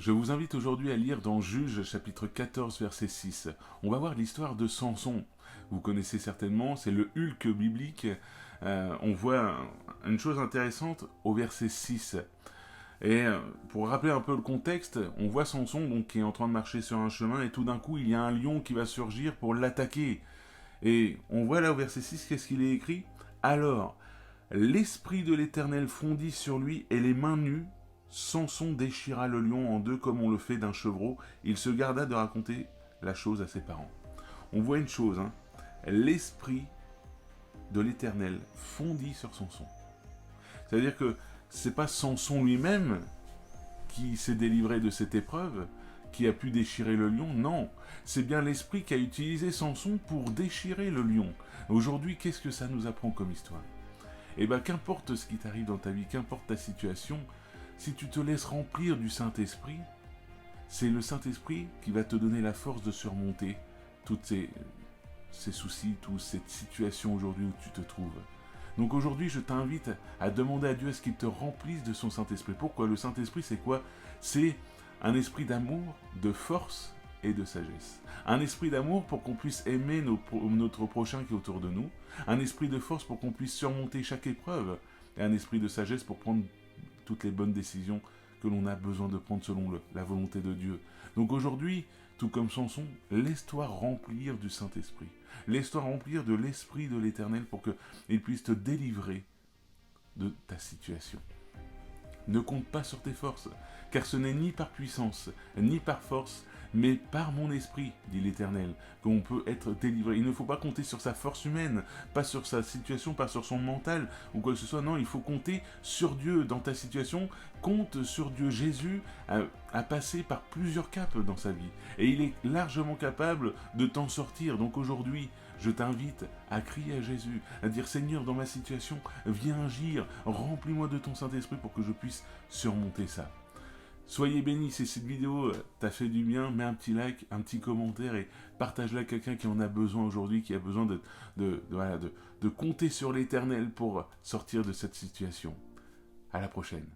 Je vous invite aujourd'hui à lire dans Juges chapitre 14 verset 6. On va voir l'histoire de Samson. Vous connaissez certainement, c'est le Hulk biblique. On voit une chose intéressante au verset 6. Et pour rappeler un peu le contexte, on voit Samson donc, qui est en train de marcher sur un chemin et tout d'un coup il y a un lion qui va surgir pour l'attaquer. Et on voit là au verset 6, qu'est-ce qu'il est écrit ? Alors, l'esprit de l'Éternel fondit sur lui et les mains nues, Samson déchira le lion en deux comme on le fait d'un chevreau. Il se garda de raconter la chose à ses parents. On voit une chose, l'esprit de l'Éternel fondit sur Samson. C'est-à-dire que c'est pas Samson lui-même qui s'est délivré de cette épreuve, qui a pu déchirer le lion, non. C'est bien l'esprit qui a utilisé Samson pour déchirer le lion. Aujourd'hui, qu'est-ce que ça nous apprend comme histoire ? Eh bien, qu'importe ce qui t'arrive dans ta vie, qu'importe ta situation, si tu te laisses remplir du Saint-Esprit, c'est le Saint-Esprit qui va te donner la force de surmonter tous ces soucis, toute cette situation aujourd'hui où tu te trouves. Donc aujourd'hui, je t'invite à demander à Dieu à ce qu'il te remplisse de son Saint-Esprit. Pourquoi ? Le Saint-Esprit, c'est quoi ? C'est un esprit d'amour, de force et de sagesse. Un esprit d'amour pour qu'on puisse aimer notre prochain qui est autour de nous. Un esprit de force pour qu'on puisse surmonter chaque épreuve. Et un esprit de sagesse pour prendre toutes les bonnes décisions que l'on a besoin de prendre selon la volonté de Dieu. Donc aujourd'hui, tout comme Samson, laisse-toi remplir du Saint-Esprit. Laisse-toi remplir de l'Esprit de l'Éternel pour qu'il puisse te délivrer de ta situation. Ne compte pas sur tes forces, car ce n'est ni par puissance, ni par force, mais par mon esprit, dit l'Éternel, qu'on peut être délivré. Il ne faut pas compter sur sa force humaine, pas sur sa situation, pas sur son mental, ou quoi que ce soit. Non, il faut compter sur Dieu dans ta situation. Compte sur Dieu. Jésus a passé par plusieurs caps dans sa vie, et il est largement capable de t'en sortir. Donc aujourd'hui, je t'invite à crier à Jésus, à dire « Seigneur, dans ma situation, viens agir, remplis-moi de ton Saint-Esprit pour que je puisse surmonter ça. » Soyez bénis, si cette vidéo t'a fait du bien, mets un petit like, un petit commentaire et partage-la à quelqu'un qui en a besoin aujourd'hui, qui a besoin de compter sur l'Éternel pour sortir de cette situation. À la prochaine.